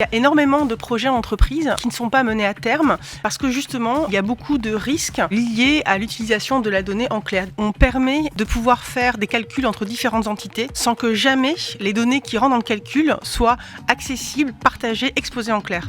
Il y a énormément de projets en entreprise qui ne sont pas menés à terme parce que justement, il y a beaucoup de risques liés à l'utilisation de la donnée en clair. On permet de pouvoir faire des calculs entre différentes entités sans que jamais les données qui rentrent dans le calcul soient accessibles, partagées, exposées en clair.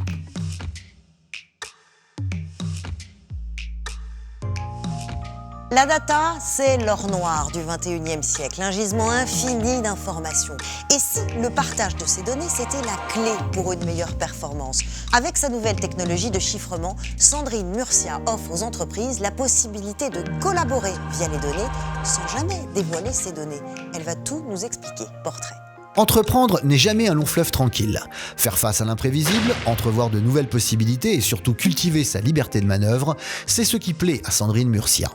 La data, c'est l'or noir du 21e siècle, un gisement infini d'informations. Et si le partage de ces données, c'était la clé pour une meilleure performance? Avec sa nouvelle technologie de chiffrement, Sandrine Murcia offre aux entreprises la possibilité de collaborer via les données sans jamais dévoiler ces données. Elle va tout nous expliquer. Portrait. Entreprendre n'est jamais un long fleuve tranquille. Faire face à l'imprévisible, entrevoir de nouvelles possibilités et surtout cultiver sa liberté de manœuvre, c'est ce qui plaît à Sandrine Murcia.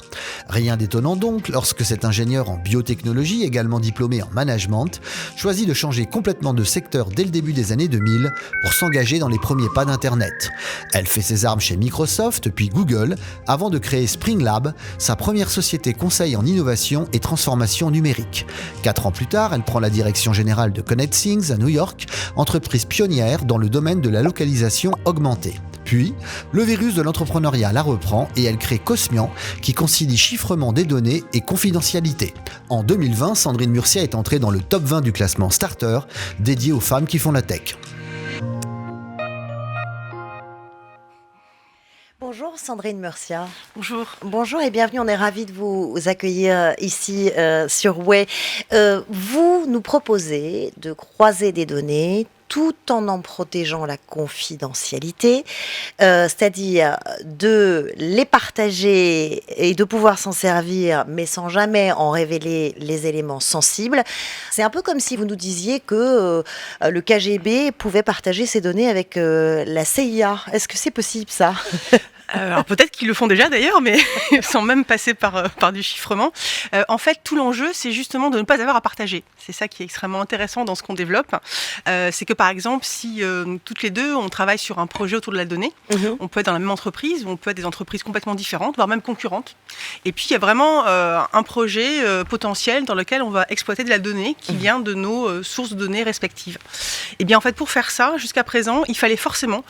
Rien d'étonnant donc lorsque cet ingénieur en biotechnologie, également diplômé en management, choisit de changer complètement de secteur dès le début des années 2000 pour s'engager dans les premiers pas d'Internet. Elle fait ses armes chez Microsoft puis Google avant de créer Spring Lab, sa première société conseil en innovation et transformation numérique. 4 ans plus tard, elle prend la direction générale de ConnectThings à New York, entreprise pionnière dans le domaine de la localisation augmentée. Puis, le virus de l'entrepreneuriat la reprend et elle crée Cosmian, qui concilie chiffrement des données et confidentialité. En 2020, Sandrine Murcia est entrée dans le top 20 du classement Starter, dédié aux femmes qui font la tech. Bonjour Sandrine Murcia. Bonjour. Bonjour et bienvenue, on est ravis de vous accueillir ici sur Way. Vous nous proposez de croiser des données tout en protégeant la confidentialité, c'est-à-dire de les partager et de pouvoir s'en servir, mais sans jamais en révéler les éléments sensibles. C'est un peu comme si vous nous disiez que le KGB pouvait partager ses données avec la CIA. Est-ce que c'est possible ça ? Alors peut-être qu'ils le font déjà d'ailleurs, mais sans même passer par du chiffrement. En fait, tout l'enjeu, c'est justement de ne pas avoir à partager. C'est ça qui est extrêmement intéressant dans ce qu'on développe. C'est que par exemple, si toutes les deux, on travaille sur un projet autour de la donnée, on peut être dans la même entreprise, ou on peut être des entreprises complètement différentes, voire même concurrentes. Et puis, il y a vraiment un projet potentiel dans lequel on va exploiter de la donnée qui vient de nos sources de données respectives. Et bien en fait, pour faire ça, jusqu'à présent, il fallait forcément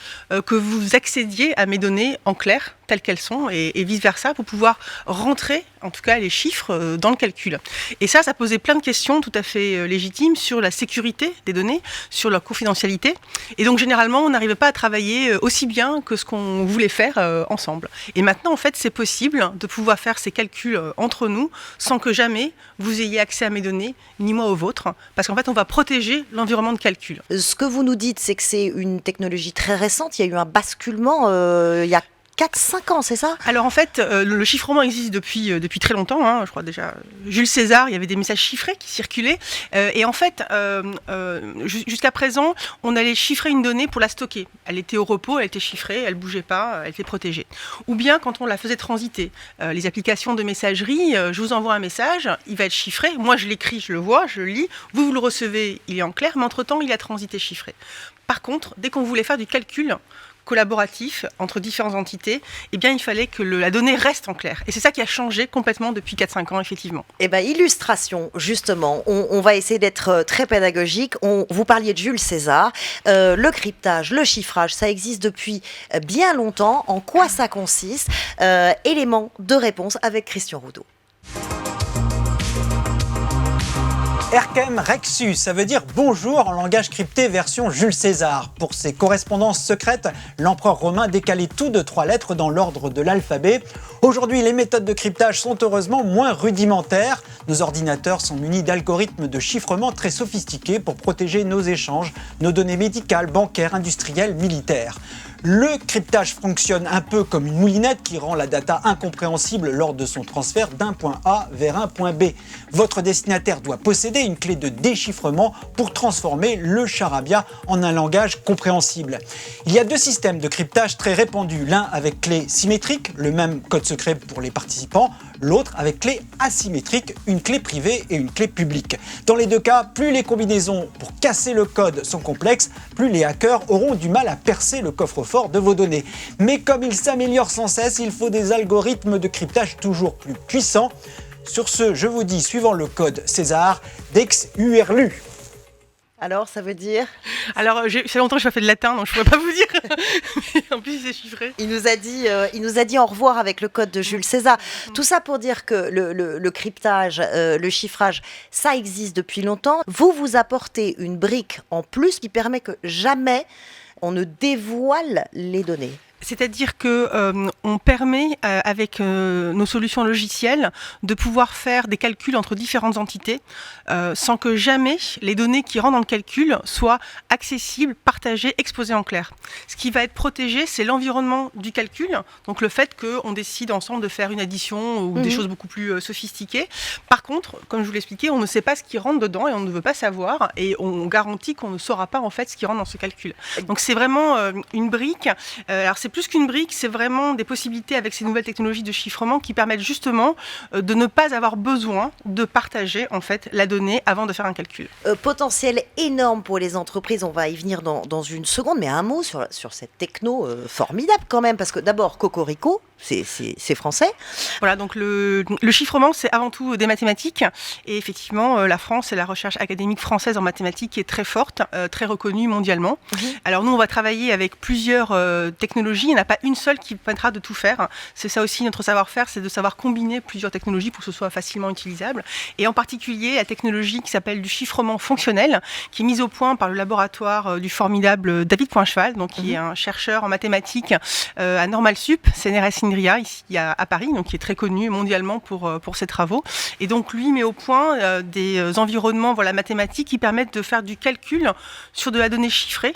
que vous accédiez à mes données en clair, telles qu'elles sont, et vice-versa, pour pouvoir rentrer, en tout cas, les chiffres dans le calcul. Et ça posait plein de questions tout à fait légitimes sur la sécurité des données, sur leur confidentialité. Et donc, généralement, on n'arrivait pas à travailler aussi bien que ce qu'on voulait faire ensemble. Et maintenant, en fait, c'est possible de pouvoir faire ces calculs entre nous sans que jamais vous ayez accès à mes données, ni moi aux vôtres, parce qu'en fait, on va protéger l'environnement de calcul. Ce que vous nous dites, c'est que c'est une technologie très récente. Il y a eu un basculement il y a 4-5 ans, c'est ça ? Alors en fait, le chiffrement existe depuis très longtemps, je crois déjà. Jules César, il y avait des messages chiffrés qui circulaient. Et en fait, jusqu'à présent, on allait chiffrer une donnée pour la stocker. Elle était au repos, elle était chiffrée, elle ne bougeait pas, elle était protégée. Ou bien quand on la faisait transiter. Les applications de messagerie, je vous envoie un message, il va être chiffré. Moi, je l'écris, je le vois, je le lis. Vous le recevez, il est en clair, mais entre-temps, il a transité chiffré. Par contre, dès qu'on voulait faire du calcul collaboratif entre différentes entités, eh bien, il fallait que la donnée reste en clair. Et c'est ça qui a changé complètement depuis 4-5 ans, effectivement. Eh bien, illustration, justement, on va essayer d'être très pédagogique. Vous parliez de Jules César. Le cryptage, le chiffrage, ça existe depuis bien longtemps. En quoi ça consiste ? Élément de réponse avec Christian Roudot. Erkem Rexu, ça veut dire bonjour en langage crypté version Jules César. Pour ses correspondances secrètes, l'empereur romain décalait tout de 3 lettres dans l'ordre de l'alphabet. Aujourd'hui, les méthodes de cryptage sont heureusement moins rudimentaires. Nos ordinateurs sont munis d'algorithmes de chiffrement très sophistiqués pour protéger nos échanges, nos données médicales, bancaires, industrielles, militaires. Le cryptage fonctionne un peu comme une moulinette qui rend la data incompréhensible lors de son transfert d'un point A vers un point B. Votre destinataire doit posséder une clé de déchiffrement pour transformer le charabia en un langage compréhensible. Il y a 2 systèmes de cryptage très répandus, l'un avec clé symétrique, le même code secret pour les participants, l'autre avec clé asymétrique, une clé privée et une clé publique. Dans les 2 cas, plus les combinaisons pour casser le code sont complexes, plus les hackers auront du mal à percer le coffre-fort de vos données. Mais comme il s'améliore sans cesse, il faut des algorithmes de cryptage toujours plus puissants. Sur ce, je vous dis, suivant le code César, Dex URLU. Alors, ça veut dire? Alors, c'est longtemps que je n'ai pas fait de latin, donc je ne pourrais pas vous dire. Mais en plus, c'est chiffré. Il nous a dit au revoir avec le code de Jules César. Tout ça pour dire que le cryptage, le chiffrage, ça existe depuis longtemps. Vous apportez une brique en plus qui permet que jamais on ne dévoile les données. C'est-à-dire que on permet avec nos solutions logicielles de pouvoir faire des calculs entre différentes entités sans que jamais les données qui rentrent dans le calcul soient accessibles, partagées, exposées en clair. Ce qui va être protégé, c'est l'environnement du calcul, donc le fait qu'on décide ensemble de faire une addition ou des choses beaucoup plus sophistiquées. Par contre, comme je vous l'expliquais, on ne sait pas ce qui rentre dedans et on ne veut pas savoir et on garantit qu'on ne saura pas en fait ce qui rentre dans ce calcul. Donc c'est vraiment une brique. Alors c'est plus qu'une brique, c'est vraiment des possibilités avec ces nouvelles technologies de chiffrement qui permettent justement de ne pas avoir besoin de partager en fait la donnée avant de faire un calcul. Potentiel énorme pour les entreprises, on va y venir dans une seconde, mais un mot sur cette techno formidable quand même, parce que d'abord Cocorico, c'est français. Voilà, donc le chiffrement, c'est avant tout des mathématiques. Et effectivement, la France et la recherche académique française en mathématiques est très forte, très reconnue mondialement. Alors nous, on va travailler avec plusieurs technologies. Il n'y en a pas une seule qui permettra de tout faire. C'est ça aussi notre savoir-faire, c'est de savoir combiner plusieurs technologies pour que ce soit facilement utilisable. Et en particulier, la technologie qui s'appelle du chiffrement fonctionnel, qui est mise au point par le laboratoire du formidable David Poincheval, donc qui est un chercheur en mathématiques à Normal Sup, CNRS INRIA, ici à Paris, donc qui est très connu mondialement pour ses travaux. Et donc lui met au point des environnements mathématiques qui permettent de faire du calcul sur de la donnée chiffrée,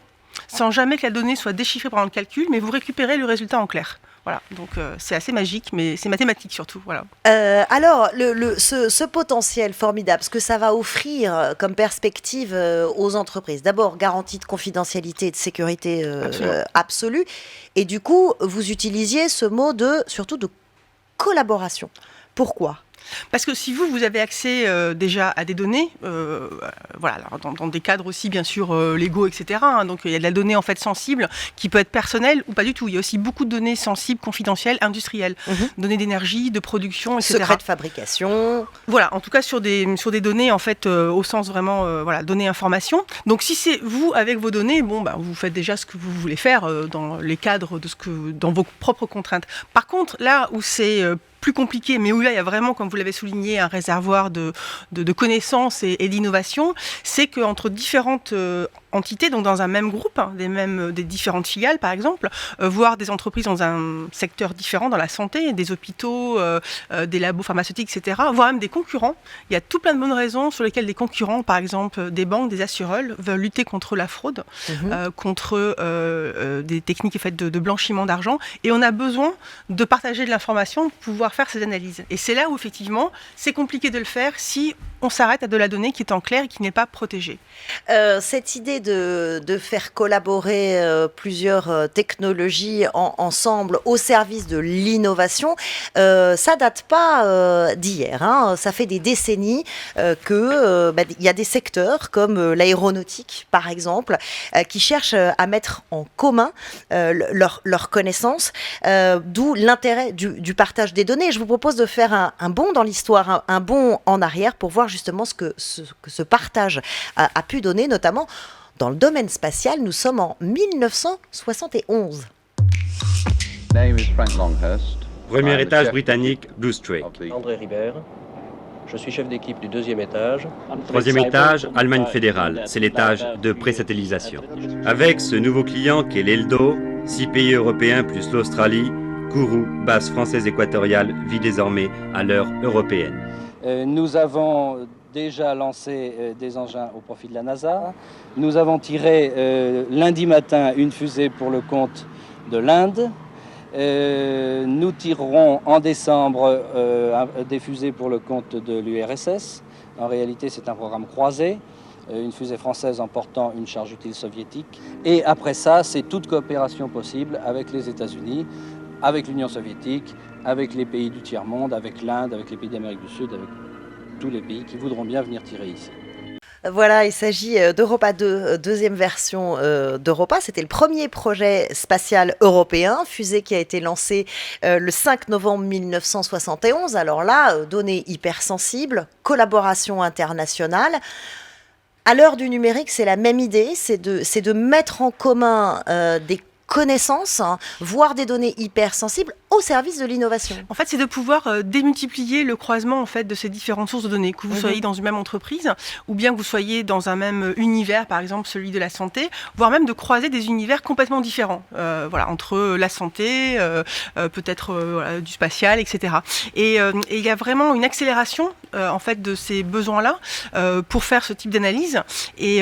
sans jamais que la donnée soit déchiffrée pendant le calcul, mais vous récupérez le résultat en clair. Voilà, donc c'est assez magique, mais c'est mathématique surtout. Voilà. Alors, ce potentiel formidable, ce que ça va offrir comme perspective aux entreprises, d'abord garantie de confidentialité et de sécurité absolue, et du coup, vous utilisiez ce mot surtout de collaboration. Pourquoi ? Parce que si vous avez accès déjà à des données, alors dans des cadres aussi bien sûr légaux, etc. Donc il y a de la donnée en fait sensible qui peut être personnelle ou pas du tout. Il y a aussi beaucoup de données sensibles, confidentielles, industrielles, données d'énergie, de production, etc. Secret de fabrication. Voilà, en tout cas sur des données en fait au sens vraiment données information. Donc si c'est vous avec vos données, vous faites déjà ce que vous voulez faire dans les cadres dans vos propres contraintes. Par contre, là où c'est plus compliqué, mais où là il y a vraiment, comme vous l'avez souligné, un réservoir de connaissances et d'innovation, c'est qu'entre différentes entités, donc dans un même groupe, des différentes filiales par exemple, voire des entreprises dans un secteur différent, dans la santé, des hôpitaux, des labos pharmaceutiques, etc., voire même des concurrents. Il y a tout plein de bonnes raisons sur lesquelles des concurrents, par exemple des banques, des assureurs, veulent lutter contre la fraude, contre des techniques faites de blanchiment d'argent, et on a besoin de partager de l'information pour pouvoir faire ces analyses. Et c'est là où effectivement c'est compliqué de le faire si on s'arrête à de la donnée qui est en clair et qui n'est pas protégée. Cette idée de faire collaborer plusieurs technologies ensemble au service de l'innovation, ça date pas d'hier. Ça fait des décennies que il y a des secteurs comme l'aéronautique, par exemple, qui cherchent à mettre en commun leurs connaissances, d'où l'intérêt du partage des données. Je vous propose de faire un bond dans l'histoire, un bond en arrière pour voir justement ce que ce partage a pu donner, notamment dans le domaine spatial. Nous sommes en 1971. Premier étage britannique, Blue Streak. André Ribert. Je suis chef d'équipe du deuxième étage. Troisième étage, Allemagne fédérale. C'est l'étage de pré-satellisation. Avec ce nouveau client qu'est l'Eldo, 6 pays européens plus l'Australie, Kourou, base française équatoriale, vit désormais à l'heure européenne. Nous avons déjà lancé des engins au profit de la NASA. Nous avons tiré lundi matin une fusée pour le compte de l'Inde. Nous tirerons en décembre des fusées pour le compte de l'URSS. En réalité, c'est un programme croisé. Une fusée française emportant une charge utile soviétique. Et après ça, c'est toute coopération possible avec les États-Unis, avec l'Union soviétique, avec les pays du tiers-monde, avec l'Inde, avec les pays d'Amérique du Sud, avec tous les pays qui voudront bien venir tirer ici. Voilà, il s'agit d'Europa 2, deuxième version d'Europa. C'était le premier projet spatial européen, fusée qui a été lancée le 5 novembre 1971. Alors là, données hypersensibles, collaboration internationale. À l'heure du numérique, c'est la même idée, c'est de mettre en commun des connaissances, voire des données hypersensibles au service de l'innovation. En fait, c'est de pouvoir démultiplier le croisement en fait de ces différentes sources de données, que vous soyez dans une même entreprise ou bien que vous soyez dans un même univers, par exemple celui de la santé, voire même de croiser des univers complètement différents, entre la santé, peut-être du spatial, etc. Et il y a vraiment une accélération en fait de ces besoins-là pour faire ce type d'analyse. Et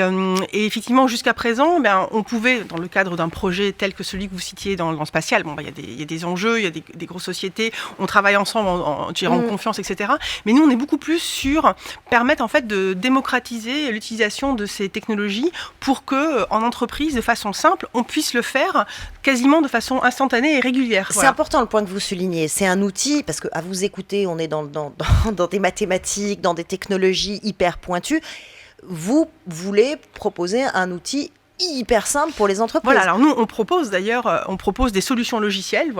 effectivement, jusqu'à présent, on pouvait, dans le cadre d'un projet tel que celui que vous citiez dans le spatial, il y a des enjeux, il y a des grosses sociétés, on travaille ensemble en confiance, etc. Mais nous, on est beaucoup plus sur permettre en fait de démocratiser l'utilisation de ces technologies pour que, en entreprise, de façon simple, on puisse le faire quasiment de façon instantanée et régulière. C'est important le point que vous soulignez. C'est un outil, parce qu'à vous écouter, on est dans des mathématiques, dans des technologies hyper pointues. Vous voulez proposer un outil hyper simple pour les entreprises. Voilà, alors nous on propose des solutions logicielles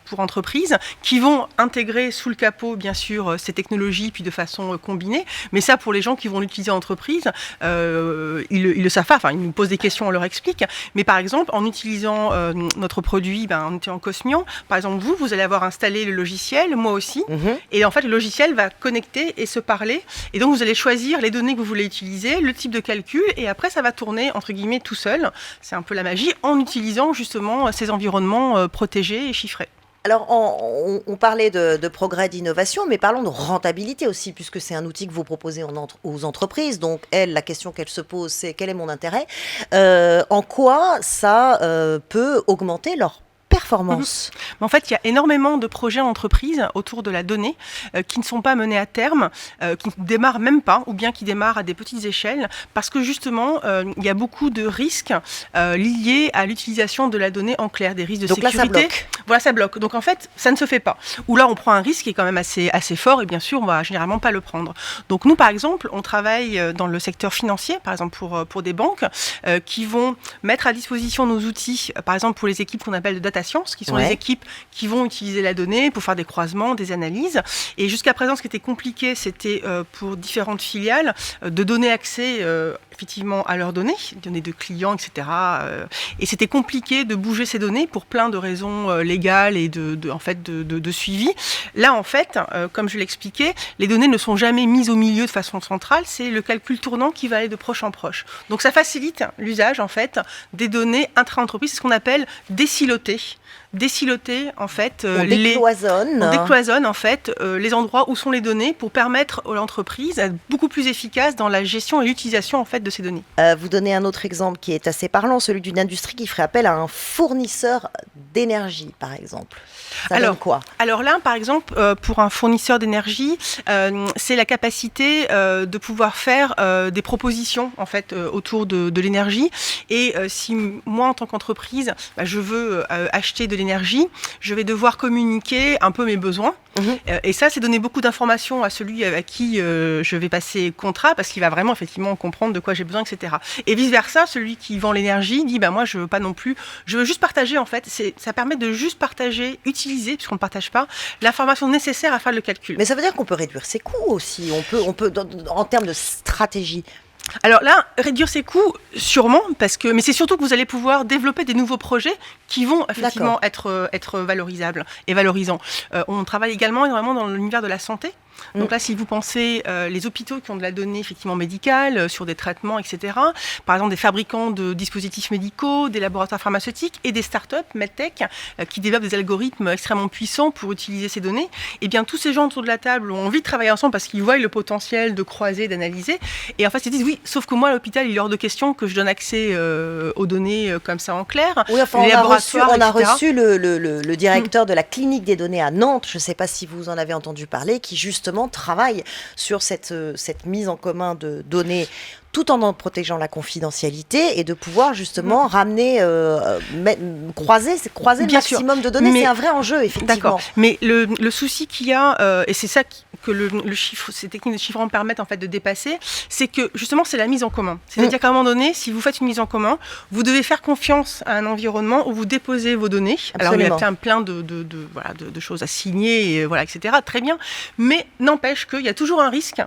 pour entreprises qui vont intégrer sous le capot bien sûr ces technologies puis de façon combinée, mais ça pour les gens qui vont l'utiliser en entreprise, ils le savent pas, ils nous posent des questions, on leur explique, mais par exemple en utilisant notre produit, on était en Cosmion, par exemple vous allez avoir installé le logiciel, moi aussi, et en fait le logiciel va connecter et se parler, et donc vous allez choisir les données que vous voulez utiliser, le type de calcul, et après ça va tourner entre guillemets tout seul, c'est un peu la magie, en utilisant justement ces environnements protégés et chiffrés. Alors, on parlait de progrès, d'innovation, mais parlons de rentabilité aussi, puisque c'est un outil que vous proposez aux entreprises. Donc, la question qu'elle se pose, c'est quel est mon intérêt ? En quoi ça peut augmenter leur performance. En fait, il y a énormément de projets en entreprise autour de la donnée qui ne sont pas menés à terme, qui ne démarrent même pas, ou bien qui démarrent à des petites échelles, parce que justement, il y a beaucoup de risques liés à l'utilisation de la donnée en clair, des risques de sécurité. Donc là, ça bloque. Voilà, ça bloque. Donc en fait, ça ne se fait pas. Ou là, on prend un risque qui est quand même assez fort, et bien sûr, on va généralement pas le prendre. Donc nous, par exemple, on travaille dans le secteur financier, par exemple pour des banques, qui vont mettre à disposition nos outils, par exemple pour les équipes qu'on appelle de data science, qui sont les équipes qui vont utiliser la donnée pour faire des croisements, des analyses. Et jusqu'à présent, ce qui était compliqué, c'était pour différentes filiales de donner accès effectivement à leurs données de clients, etc. Et c'était compliqué de bouger ces données pour plein de raisons légales et de suivi. Là, en fait, comme je l'expliquais, les données ne sont jamais mises au milieu de façon centrale, c'est le calcul tournant qui va aller de proche en proche. Donc ça facilite l'usage, en fait, des données intra-entreprises, c'est ce qu'on appelle désiloter en fait on décloisonne en fait les endroits où sont les données pour permettre à l'entreprise d'être beaucoup plus efficace dans la gestion et l'utilisation en fait de ces données. Vous donnez un autre exemple qui est assez parlant, celui d'une industrie qui ferait appel à un fournisseur d'énergie par exemple. Alors là, par exemple, pour un fournisseur d'énergie, c'est la capacité de pouvoir faire des propositions en fait autour de l'énergie. Et si moi, en tant qu'entreprise, je veux acheter de l'énergie, je vais devoir communiquer un peu mes besoins. Et ça, c'est donner beaucoup d'informations à celui à qui je vais passer contrat, parce qu'il va vraiment effectivement comprendre de quoi j'ai besoin, etc. Et vice versa, celui qui vend l'énergie dit moi je veux pas non plus, je veux juste partager en fait. Ça permet de juste partager, utiliser, puisqu'on ne partage pas, l'information nécessaire à faire le calcul. Mais ça veut dire qu'on peut réduire ses coûts aussi. On peut en termes de stratégie. Alors là, réduire ses coûts, sûrement, mais c'est surtout que vous allez pouvoir développer des nouveaux projets qui vont effectivement être valorisables et valorisants. On travaille également énormément dans l'univers de la santé. Donc là, si vous pensez les hôpitaux qui ont de la donnée effectivement médicale sur des traitements, etc. Par exemple, des fabricants de dispositifs médicaux, des laboratoires pharmaceutiques et des startups medtech qui développent des algorithmes extrêmement puissants pour utiliser ces données. Et bien, tous ces gens autour de la table ont envie de travailler ensemble parce qu'ils voient le potentiel de croiser, d'analyser. Et en fait, ils disent oui, sauf que moi, à l'hôpital, il est hors de question que je donne accès aux données comme ça en clair. Oui, enfin, on a reçu le directeur de la clinique des données à Nantes. Je ne sais pas si vous en avez entendu parler, qui justement travaille sur cette mise en commun de données tout en protégeant la confidentialité et de pouvoir justement ramener, croiser le maximum de données. C'est un vrai enjeu, effectivement. D'accord. Mais le souci qu'il y a, et c'est ça que ces techniques de chiffrement permettent en fait de dépasser, c'est que justement c'est la mise en commun. C'est-à-dire qu'à un moment donné, si vous faites une mise en commun, vous devez faire confiance à un environnement où vous déposez vos données. Absolument. Alors il y a plein de choses à signer, etc. Très bien. Mais n'empêche qu'il y a toujours un risque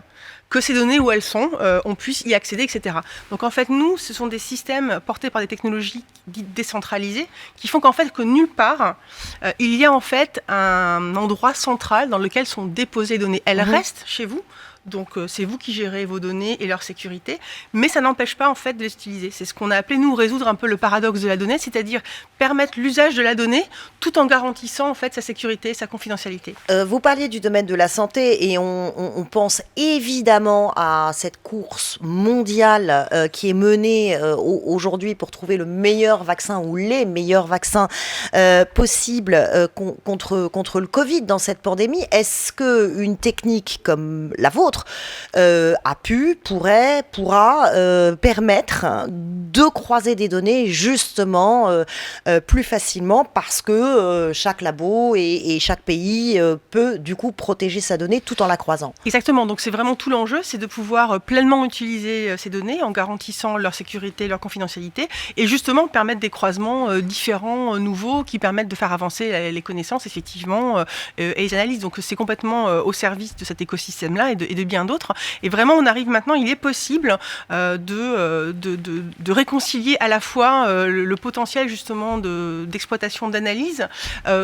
que ces données où elles sont, on puisse y accéder, etc. Donc en fait, nous, ce sont des systèmes portés par des technologies dites décentralisées qui font qu'en fait, que nulle part, il y a en fait un endroit central dans lequel sont déposées les données. Elles restent chez vous. Donc c'est vous qui gérez vos données et leur sécurité, mais ça n'empêche pas en fait de les utiliser. C'est ce qu'on a appelé nous résoudre un peu le paradoxe de la donnée, c'est-à-dire permettre l'usage de la donnée tout en garantissant en fait sa sécurité, sa confidentialité. Vous parliez du domaine de la santé et on pense évidemment à cette course mondiale qui est menée aujourd'hui pour trouver le meilleur vaccin ou les meilleurs vaccins possibles contre le Covid dans cette pandémie. Est-ce qu'une technique comme la vôtre pourra permettre de croiser des données justement plus facilement parce que chaque labo et chaque pays peut du coup protéger sa donnée tout en la croisant. Exactement, donc c'est vraiment tout l'enjeu, c'est de pouvoir pleinement utiliser ces données en garantissant leur sécurité, leur confidentialité et justement permettre des croisements différents, nouveaux qui permettent de faire avancer les connaissances effectivement et les analyses. Donc c'est complètement au service de cet écosystème-là et de bien d'autres. Et vraiment, on arrive maintenant, il est possible de réconcilier à la fois le potentiel justement d'exploitation d'analyse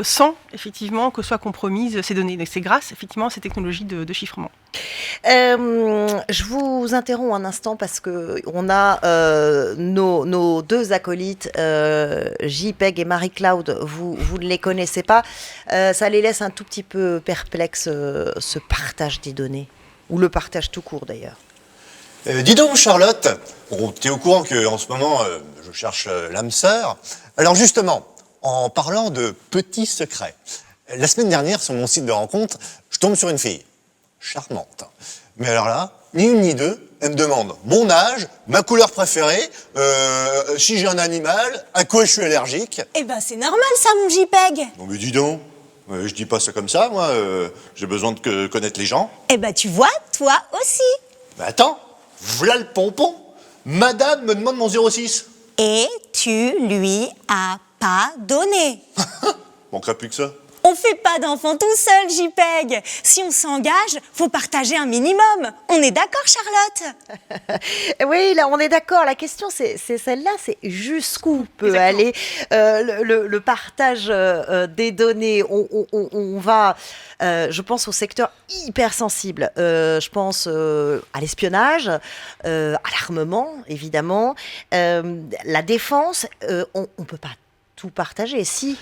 sans effectivement que soient compromises ces données. Donc c'est grâce effectivement à ces technologies de chiffrement. Je vous interromps un instant parce que on a nos deux acolytes, JPEG et Marie-Claude, vous ne les connaissez pas. Ça les laisse un tout petit peu perplexes, ce partage des données. Ou le partage tout court d'ailleurs. Dis donc Charlotte, tu es au courant qu'en ce moment je cherche l'âme sœur. Alors justement, en parlant de petits secrets, la semaine dernière sur mon site de rencontre, je tombe sur une fille, charmante. Mais alors là, ni une ni deux, elle me demande mon âge, ma couleur préférée, si j'ai un animal, à quoi je suis allergique. Eh ben c'est normal ça mon JPEG. Non mais dis donc. Je dis pas ça comme ça, moi, j'ai besoin de connaître les gens. Eh ben tu vois, toi aussi. Mais attends, voilà le pompon. Madame me demande mon 06. Et tu lui as pas donné. Manquerait plus que ça. On fait pas d'enfant tout seul, JPEG. Si on s'engage, faut partager un minimum. On est d'accord, Charlotte? Oui, là, on est d'accord. La question, c'est celle-là, c'est jusqu'où peut aller le partage des données. On va, je pense, au secteur hyper sensible. Je pense à l'espionnage, à l'armement, évidemment. La défense, on peut pas tout partager. Si...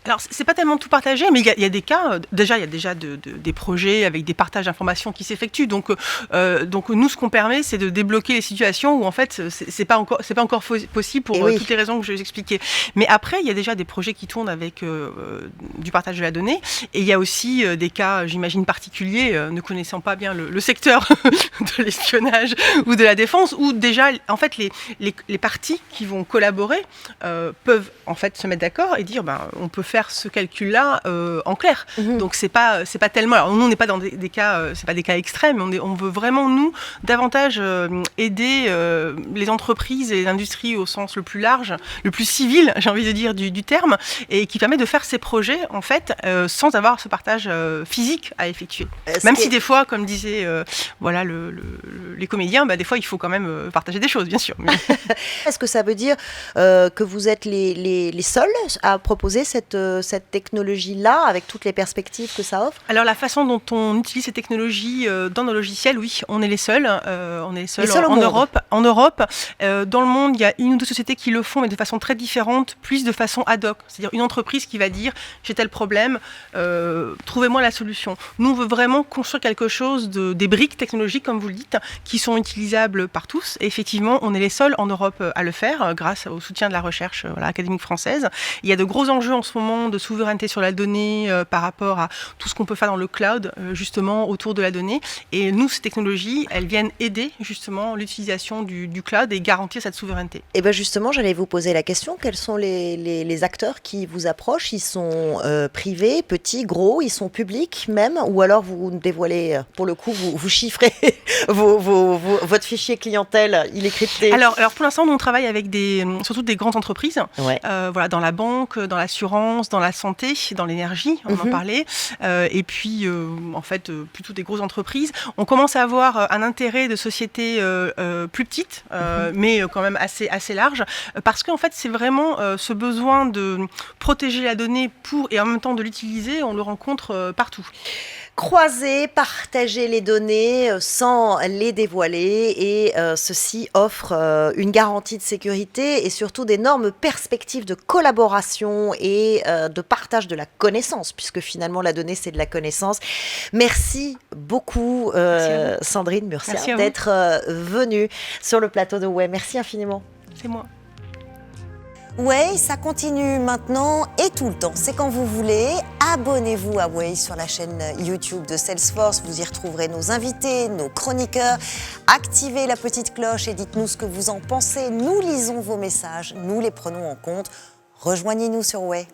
Alors, c'est pas tellement tout partagé, mais il y a des cas, il y a déjà des projets avec des partages d'informations qui s'effectuent. Donc nous, ce qu'on permet, c'est de débloquer les situations où, en fait, c'est pas encore possible pour toutes les raisons que je vous expliquais. Mais après, il y a déjà des projets qui tournent avec du partage de la donnée. Et il y a aussi des cas, j'imagine, particuliers, ne connaissant pas bien le secteur de l'espionnage ou de la défense, où déjà, en fait, les parties qui vont collaborer peuvent, en fait, se mettre d'accord et dire, on peut faire ce calcul-là en clair. Donc c'est pas tellement. Alors nous on n'est pas dans des cas, c'est pas des cas extrêmes. On veut vraiment nous davantage aider les entreprises et les industries au sens le plus large, le plus civil, j'ai envie de dire du terme, et qui permet de faire ces projets en fait sans avoir ce partage physique à effectuer. Même si des fois, comme disaient les comédiens, des fois il faut quand même partager des choses, bien sûr. Mais... Est-ce que ça veut dire que vous êtes les seuls à proposer cette technologie-là, avec toutes les perspectives que ça offre? Alors, la façon dont on utilise ces technologies dans nos logiciels, oui, on est les seuls. On est les seuls en Europe. En Europe, dans le monde, il y a une ou deux sociétés qui le font, mais de façon très différente, plus de façon ad hoc. C'est-à-dire une entreprise qui va dire « j'ai tel problème, trouvez-moi la solution ». Nous, on veut vraiment construire quelque chose, des briques technologiques, comme vous le dites, qui sont utilisables par tous. Et effectivement, on est les seuls en Europe à le faire, grâce au soutien de la recherche académique française. Il y a de gros enjeux en ce moment de souveraineté sur la donnée par rapport à tout ce qu'on peut faire dans le cloud, justement, autour de la donnée. Et nous, ces technologies, elles viennent aider, justement, l'utilisation du cloud et garantir cette souveraineté. Et bien, justement, j'allais vous poser la question. Quels sont les acteurs qui vous approchent? Ils sont privés, petits, gros, ils sont publics même? Ou alors vous dévoilez, pour le coup, vous chiffrez votre fichier clientèle, il est crypté? Alors pour l'instant, nous, on travaille avec surtout des grandes entreprises, dans la banque, dans l'assurance, l'assurance, dans la santé, dans l'énergie, on en parlait, et puis en fait plutôt des grosses entreprises. On commence à avoir un intérêt de sociétés plus petites, mais quand même assez larges, parce qu'en fait c'est vraiment ce besoin de protéger la donnée et en même temps de l'utiliser, on le rencontre partout. Croiser, partager les données sans les dévoiler et ceci offre une garantie de sécurité et surtout d'énormes perspectives de collaboration et de partage de la connaissance, puisque finalement la donnée c'est de la connaissance. Merci beaucoup Sandrine Murcia d'être venue sur le plateau de Way. Merci infiniment. C'est moi. Way, ça continue maintenant et tout le temps. C'est quand vous voulez. Abonnez-vous à Way sur la chaîne YouTube de Salesforce. Vous y retrouverez nos invités, nos chroniqueurs. Activez la petite cloche et dites-nous ce que vous en pensez. Nous lisons vos messages, nous les prenons en compte. Rejoignez-nous sur Way.